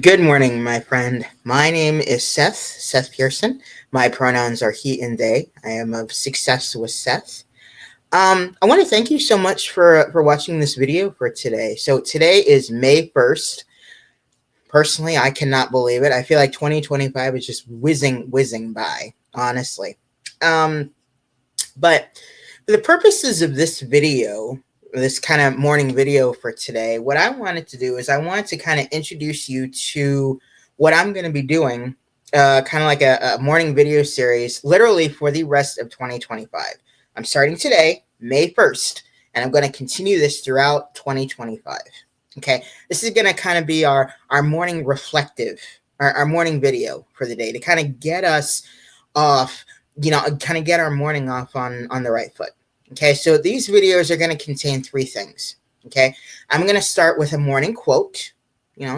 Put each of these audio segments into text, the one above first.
Good morning, my friend. My name is Seth Pearson. My pronouns are he and they. I am of Success with Seth. I want to thank you so much for watching this video for today. So today is May 1st. Personally, I cannot believe it. I feel like 2025 is just whizzing by, honestly. But for the purposes of this video, this kind of morning video for today, what I wanted to do is I wanted to kind of introduce you to what I'm going to be doing, kind of like a morning video series, literally for the rest of 2025. I'm starting today, May 1st, and I'm going to continue this throughout 2025. Okay, this is going to kind of be our morning reflective, our morning video for the day to kind of get us off, kind of get our morning off on the right foot. Okay, so these videos are going to contain three things. Okay, I'm going to start with a morning quote,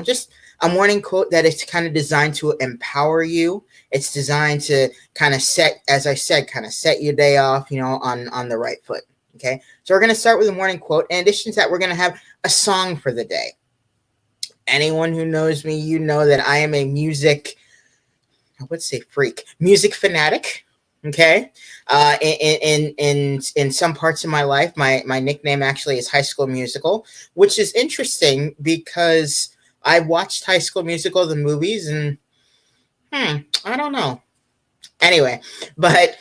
just a morning quote that is kind of designed to empower you. It's designed to kind of set, as I said, kind of set your day off, on the right foot. Okay, so we're going to start with a morning quote. In addition to that, we're going to have a song for the day. Anyone who knows me, you know that I am a music fanatic. Okay, in some parts of my life, my nickname actually is High School Musical, which is interesting because I watched High School Musical, the movies, and I don't know. Anyway, but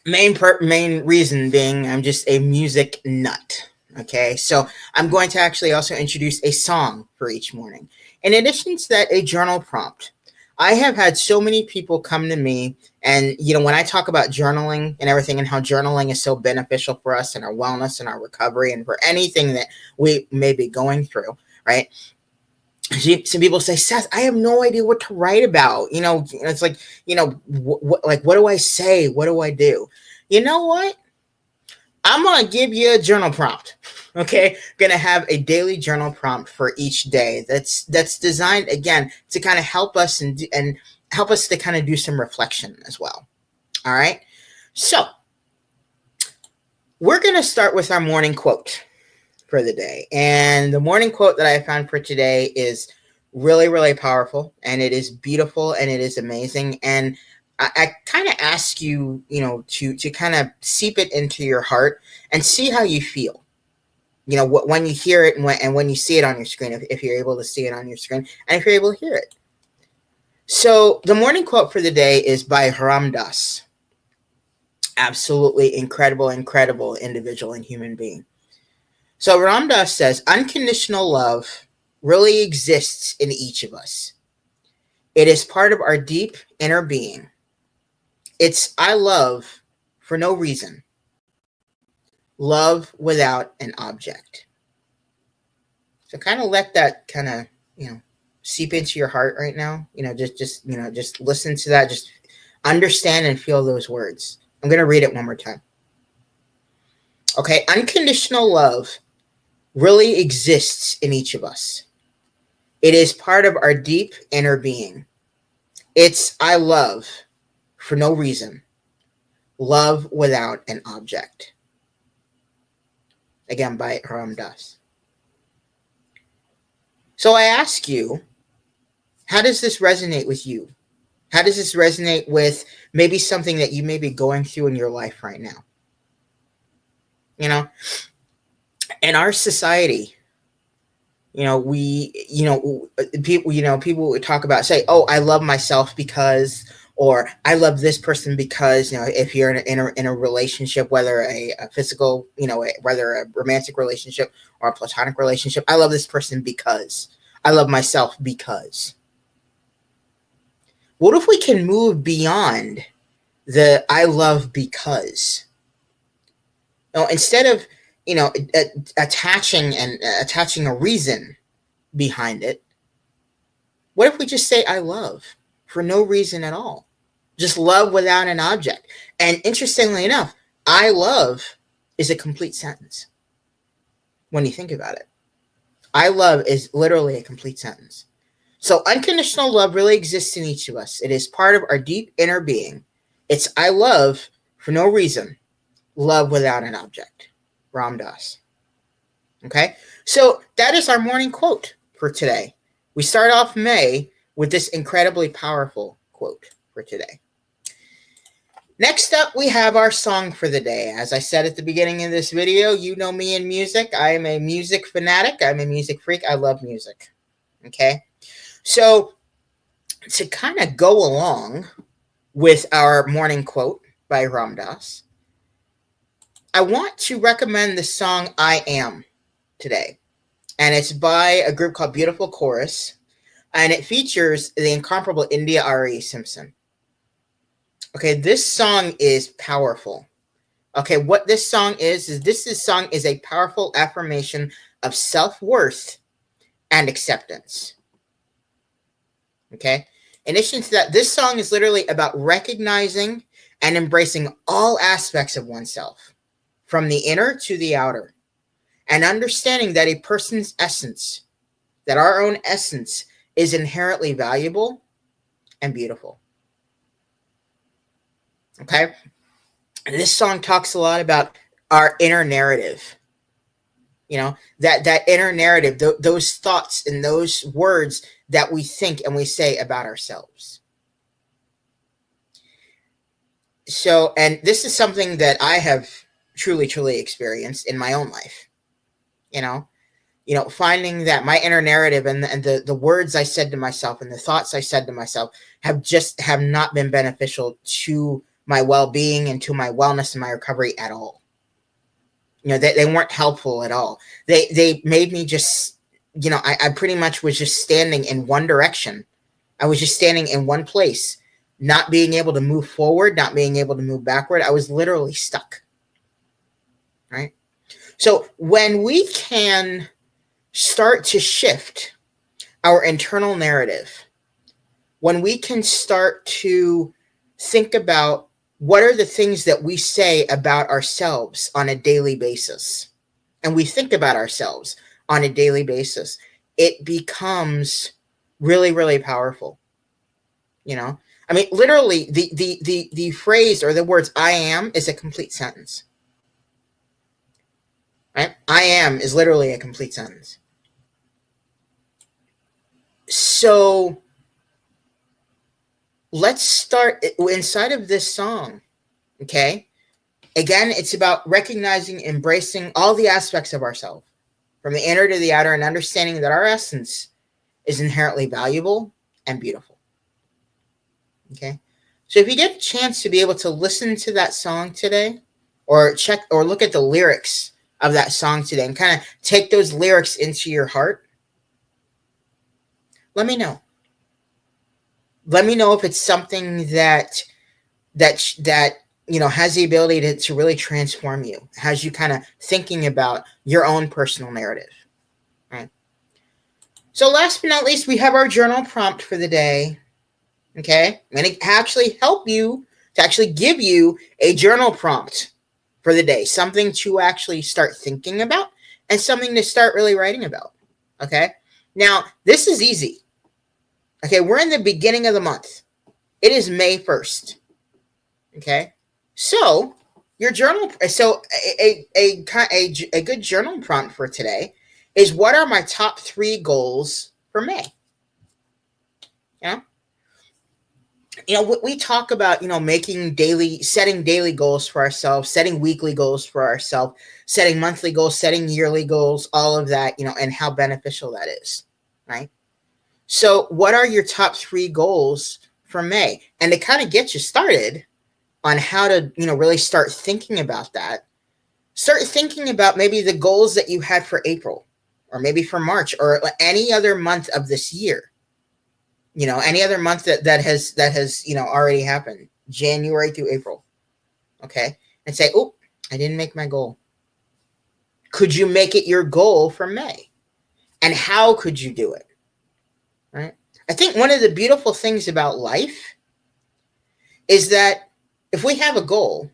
main reason being I'm just a music nut. Okay, so I'm going to actually also introduce a song for each morning. In addition to that, a journal prompt. I have had so many people come to me, and when I talk about journaling and everything, and how journaling is so beneficial for us and our wellness and our recovery and for anything that we may be going through, right? Some people say, Seth, I have no idea what to write about. It's like, what do I say? What do I do? You know what? I'm going to give you a journal prompt. Okay. Going to have a daily journal prompt for each day. That's designed, again, to kind of help us and help us to kind of do some reflection as well. All right. So we're going to start with our morning quote for the day. And the morning quote that I found for today is really, really powerful, and it is beautiful, and it is amazing. And I kind of ask you, to kind of seep it into your heart and see how you feel. When you hear it and when you see it on your screen, if you're able to see it on your screen, and if you're able to hear it. So the morning quote for the day is by Ram Dass. Absolutely incredible individual and human being. So Ram Dass says, unconditional love really exists in each of us. It is part of our deep inner being. It's I love for no reason. Love without an object. So kind of let that kind of, seep into your heart right now. Just listen to that. Just understand and feel those words. I'm going to read it one more time. Okay, unconditional love really exists in each of us. It is part of our deep inner being. It's I love for no reason. Love without an object. Again, by Ram Dass. So I ask you, how does this resonate with you? How does this resonate with maybe something that you may be going through in your life right now? In our society, people would talk about, say, oh, I love myself because, or I love this person because, if you're in a relationship, whether a physical, whether a romantic relationship or a platonic relationship, I love this person because, I love myself because. What if we can move beyond the I love because? Instead of, attaching a reason behind it, what if we just say I love for no reason at all? Just love without an object. And interestingly enough, I love is a complete sentence when you think about it. I love is literally a complete sentence. So unconditional love really exists in each of us. It is part of our deep inner being. It's I love for no reason. Love without an object. Ram Dass. Okay? So that is our morning quote for today. We start off May with this incredibly powerful quote for today. Next up, we have our song for the day. As I said at the beginning of this video, you know me in music. I am a music fanatic. I'm a music freak. I love music. Okay? So, to kind of go along with our morning quote by Ram Dass, I want to recommend the song I Am today. And it's by a group called Beautiful Chorus. And it features the incomparable India.Arie Simpson. Okay, this song is powerful. Okay, what this song is this song is a powerful affirmation of self-worth and acceptance. Okay? In addition to that, this song is literally about recognizing and embracing all aspects of oneself, from the inner to the outer, and understanding that a person's essence, that our own essence, is inherently valuable and beautiful. Okay? And this song talks a lot about our inner narrative. You know, that inner narrative, those thoughts and those words that we think and we say about ourselves. So, and this is something that I have truly experienced in my own life. You know, finding that my inner narrative and the words I said to myself and the thoughts I said to myself have not been beneficial to my well-being and to my wellness and my recovery at all. You know, they weren't helpful at all. They made me just, you know, I pretty much was just standing in one direction. I was just standing in one place, not being able to move forward, not being able to move backward. I was literally stuck. Right? So when we can start to shift our internal narrative, when we can start to think about what are the things that we say about ourselves on a daily basis, and we think about ourselves on a daily basis, it becomes really powerful. You know, I mean, literally, the phrase or the words "I am" is a complete sentence. Right? I am is literally a complete sentence. So let's start inside of this song. Okay. Again, it's about recognizing, embracing all the aspects of ourselves, from the inner to the outer, and understanding that our essence is inherently valuable and beautiful. Okay. So if you get a chance to be able to listen to that song today, or check or look at the lyrics of that song today and kind of take those lyrics into your heart, let me know. Let me know if it's something that you know has the ability to really transform you, has you kind of thinking about your own personal narrative. Right? So last but not least, we have our journal prompt for the day. Okay, I'm going to actually help you to actually give you a journal prompt for the day, something to actually start thinking about and something to start really writing about. Okay, now this is easy. Okay, we're in the beginning of the month. It is May 1st. Okay, so your journal. So a good journal prompt for today is, what are my top 3 goals for May? You know, we talk about, you know, setting daily goals for ourselves, setting weekly goals for ourselves, setting monthly goals, setting yearly goals, all of that, you know, and how beneficial that is, right? So what are your top 3 goals for May? And to kind of get you started on how to, you know, really start thinking about that, start thinking about maybe the goals that you had for April, or maybe for March, or any other month of this year. You know, any other month that has, you know, already happened, January through April. Okay. And say, oh, I didn't make my goal. Could you make it your goal for May? And how could you do it? Right. I think one of the beautiful things about life is that if we have a goal,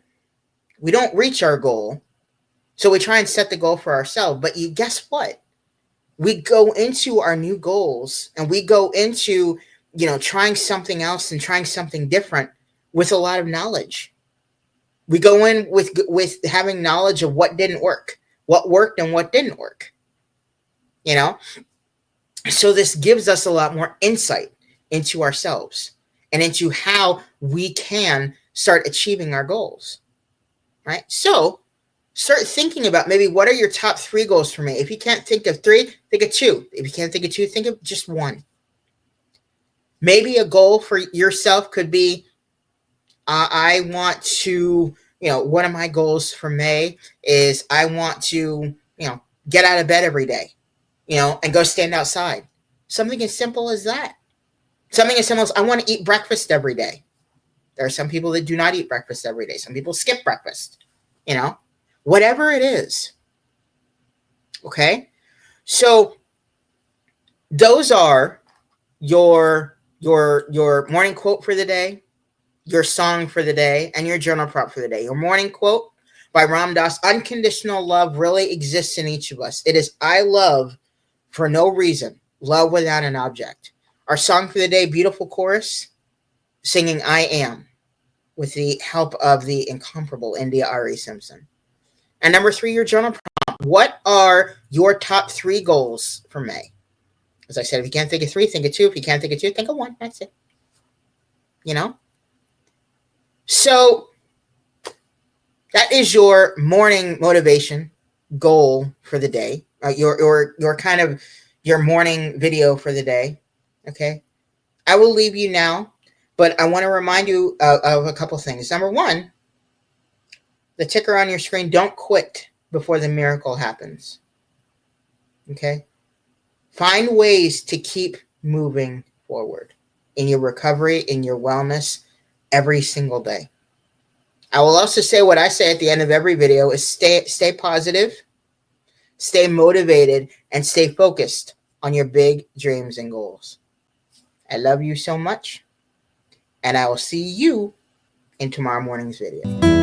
we don't reach our goal. So we try and set the goal for ourselves. But you guess what? We go into our new goals and we go into, you know, trying something else and trying something different with a lot of knowledge. We go in with having knowledge of what didn't work, what worked and what didn't work. You know, So this gives us a lot more insight into ourselves and into how we can start achieving our goals, right? So start thinking about maybe what are your top 3 goals for me. If you can't think of 3, think of 2. If you can't think of 2, think of just 1. Maybe a goal for yourself could be, I want to, one of my goals for May is I want to, get out of bed every day, and go stand outside. Something as simple as that. Something as simple as I want to eat breakfast every day. There are some people that do not eat breakfast every day. Some people skip breakfast, whatever it is. Okay. So those are your morning quote for the day, your song for the day, and your journal prompt for the day. Your morning quote by Ram Dass: unconditional love really exists in each of us. It is I love for no reason, love without an object. Our song for the day, beautiful chorus, singing I Am, with the help of the incomparable India Ari Simpson. And number 3, your journal prompt. What are your top 3 goals for May? As I said, if you can't think of 3, think of 2. If you can't think of 2, think of 1. That's it. So that is your morning motivation goal for the day. Your kind of your morning video for the day. Okay. I will leave you now, but I want to remind you of a couple things. Number 1, the ticker on your screen, don't quit before the miracle happens. Okay. Find ways to keep moving forward in your recovery, in your wellness, every single day. I will also say what I say at the end of every video is stay positive, stay motivated, and stay focused on your big dreams and goals. I love you so much, and I will see you in tomorrow morning's video.